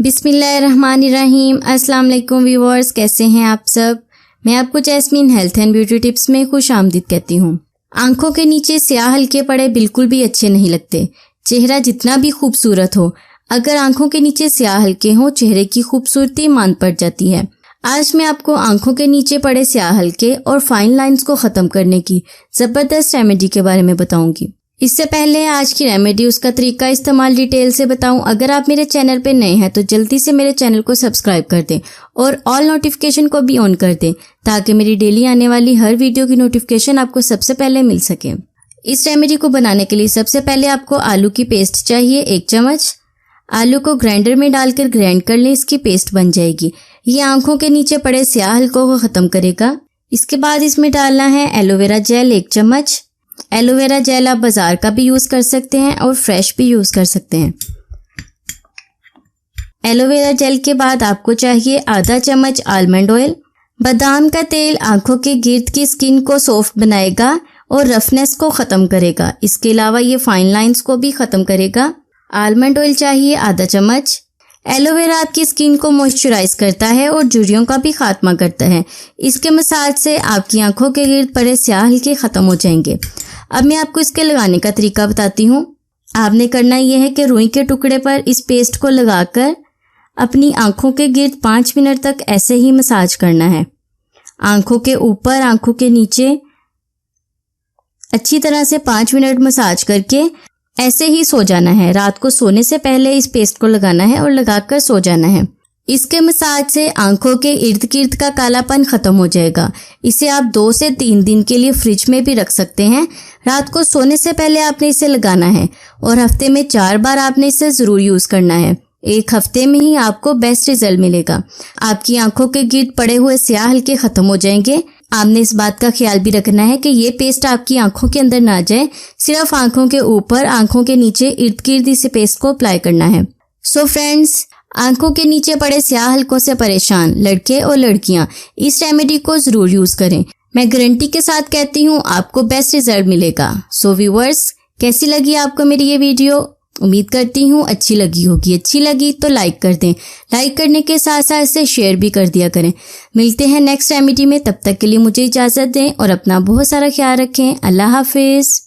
बिस्मिल्लाहिर्रहमानिर्रहीम। अस्सलाम वालेकुम व्यूअर्स, कैसे हैं आप सब। मैं आपको jasmine health and beauty tips में खुश आमदीद कहती हूँ। आंखों के नीचे स्याह हल्के पड़े बिल्कुल भी अच्छे नहीं लगते। चेहरा जितना भी खूबसूरत हो, अगर आंखों के नीचे स्याह हल्के हों, चेहरे की खूबसूरती मान पड़ जाती है। आज मैं आपको आंखों के नीचे पड़े स्याह हल्के और फाइन लाइंस को खत्म करने की जबरदस्त रेमेडी के बारे में बताऊंगी। इससे पहले आज की रेमेडी, उसका तरीका इस्तेमाल डिटेल से बताऊं। अगर आप मेरे चैनल पे नए हैं तो जल्दी से मेरे चैनल को सब्सक्राइब कर दें और ऑल नोटिफिकेशन को भी ऑन कर दें, ताकि मेरी डेली आने वाली हर वीडियो की नोटिफिकेशन आपको सबसे पहले मिल सके। इस रेमेडी को बनाने के लिए सबसे पहले आपको आलू की पेस्ट चाहिए 1 चम्मच। आलू को ग्राइंडर में डालकर ग्राइंड कर लें, इसकी पेस्ट बन जाएगी। ये आंखों के नीचे पड़े स्याह हल्कों को खत्म करेगा। इसके बाद इसमें डालना है एलोवेरा जेल 1 चम्मच। एलोवेरा जेल आप बाजार का भी यूज कर सकते हैं और फ्रेश भी यूज कर सकते हैं। एलोवेरा जेल के बाद आपको चाहिए आधा चम्मच आलमंड ऑयल। बादाम का तेल आंखों के गिर्द की स्किन को सॉफ्ट बनाएगा और रफनेस को खत्म करेगा। इसके अलावा ये फाइन लाइंस को भी खत्म करेगा। आलमंड ऑयल चाहिए आधा चम्मच। एलोवेरा आपकी स्किन को मॉइस्चराइज करता है और झुर्रियों का भी खात्मा करता है। इसके मसाज से आपकी आंखों के गिर्द पड़े स्याह हल्के खत्म हो जाएंगे। अब मैं आपको इसके लगाने का तरीका बताती हूँ। आपने करना यह है कि रुई के टुकड़े पर इस पेस्ट को लगाकर अपनी आंखों के गिर्द 5 मिनट तक ऐसे ही मसाज करना है। आंखों के ऊपर, आंखों के नीचे अच्छी तरह से 5 मिनट मसाज करके ऐसे ही सो जाना है। रात को सोने से पहले इस पेस्ट को लगाना है और लगाकर सो जाना है। इसके मसाज से आंखों के इर्द गिर्द का कालापन खत्म हो जाएगा। इसे आप 2 से 3 दिन के लिए फ्रिज में भी रख सकते हैं। रात को सोने से पहले आपने इसे लगाना है और हफ्ते में 4 बार आपने इसे जरूर यूज करना है। 1 हफ्ते में ही आपको बेस्ट रिजल्ट मिलेगा। आपकी आंखों के गिर्द पड़े हुए स्याह हल्के खत्म हो जाएंगे। आपने इस बात का ख्याल भी रखना है कि ये पेस्ट आपकी आंखों के अंदर ना जाए, सिर्फ आंखों के ऊपर, आंखों के नीचे इर्द गिर्द इस पेस्ट को अप्लाई करना है। सो फ्रेंड्स, आंखों के नीचे पड़े स्याह हल्कों से परेशान लड़के और लड़कियां इस रेमेडी को जरूर यूज करें। मैं गारंटी के साथ कहती हूँ आपको बेस्ट रिजल्ट मिलेगा। सो व्यूअर्स, कैसी लगी आपको मेरी ये वीडियो? उम्मीद करती हूँ अच्छी लगी होगी। अच्छी लगी तो लाइक कर दें। लाइक करने के साथ साथ इसे शेयर भी कर दिया करें। मिलते हैं नेक्स्ट रेमेडी में, तब तक के लिए मुझे इजाजत दें और अपना बहुत सारा ख्याल रखें। अल्लाह हाफिज।